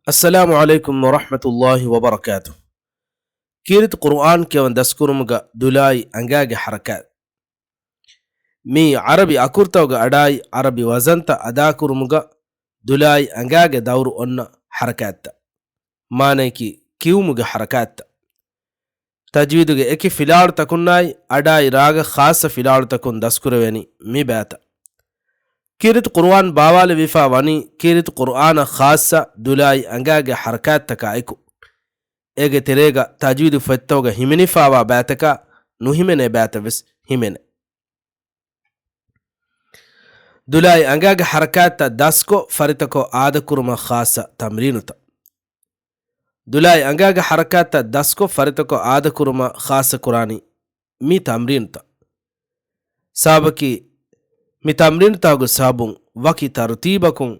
السلام عليكم ورحمة الله وبركاته. كيرت قرآن كيوان دسكرمغا دولاي أنغاغي حركات مي عربي أكورتوغا أداي عربي وزنتا أداكرمغا دولاي أنغاغي دورو أن حركات مانيكي كيومغا حركات تجويدغا إكي فلار تكناي أداي راغ خاص فلار تكن دسكرويني مي باتا كيرت قرآن باوال وفا واني كيرت قرآن خاصة دولاي أنغاغي حركات تكايكو ege terega tajwidu fettoga himeni fawa bataka nuhimene batavis himene dulai angaga harakata dasko faritako aada kuruma khasa tamrinuta dulai angaga harakata dasko faritako aada kuruma khasa kurani mi tamrinuta sabaki mi tamrinuta go sabun waki tartibakun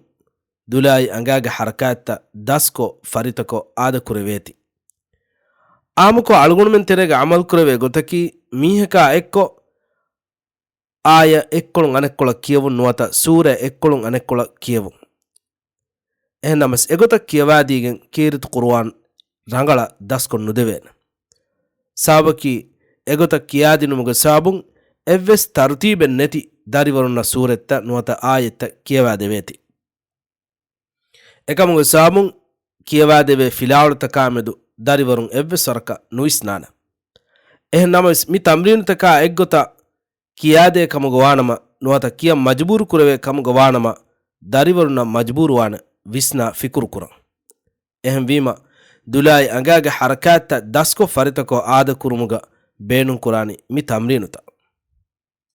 dulai angaga harakata dasko faritako aada kureveti ಆಮುಕೊ ಅಳಗುಣಮೆನ್ ತೆರೆಗೆ ಅಮಲ್ ಕುರವೆ ಗೊತಕಿ ಮೀಹಕ ಎಕ್ಕೊ ಆಯ ಎಕ್ಕೊಳುಂ ಅನೆಕ್ಕೊಳ ಕಿಯವು ನುವತ ಸೂರೆ ಎಕ್ಕೊಳುಂ ಅನೆಕ್ಕೊಳ ಕಿಯವು ಎಹನಮಸ್ ಎಗೊತ ಕಿಯವಾದೀಗೆನ್ ಕೀರಿತ್ ಕುರ್ಆನ್ ರಂಗಳ ದಸ್ಕೊನ್ ನುದೆವೇನ ಸಾಬಕಿ ಎಗೊತ ಕಿಯಾದಿನುಮುಗ ಸಾಬುಂ ಎವ್ವೆಸ್ ತರ್ತೀಬೆನ್ ನೆತಿ ದರಿವರುನ್ನ ಸೂರೆತ್ತ ನುವತ ಆಯೆತ್ತ ಕಿಯವಾದೆವೇತಿ ಎಕಮುಗ ಸಾಬುಂ ಕಿಯವಾದೆವೆ ಫಿಲಾವಳತ ಕಾಮೆದು ದರಿವರುಂ ಎವ್ವೆ ಸೊರಕ ನುಯಿಸ್ನಾನ ಎಹನಮಸ್ ಮಿ ತಮ್ರೀನುತಕ ಎಗ್ಗೊತ ಕಿಯಾದೆ ಕಮುಗವಾನಮ ನುವತ ಕಿಯ ಮಜ್ಬೂರು ಕುರವೆ ಕಮುಗವಾನಮ ದರಿವರುನ ಮಜ್ಬೂರುವಾನ ವಿಸ್ನಾ ಫಿಕುರು ಕುರಂ ಎಹಂ ವೀಮ ದುಲಾಯಿ ಅಂಗಾಗೆ ಹರಕಾತ್ತ ದಸ್ಕೊ ಫರಿತಕೊ ಆದ ಕುರುಮುಗ ಬೇಣುಂ ಕುರಾನಿ ಮಿ ತಮ್ರೀನುತ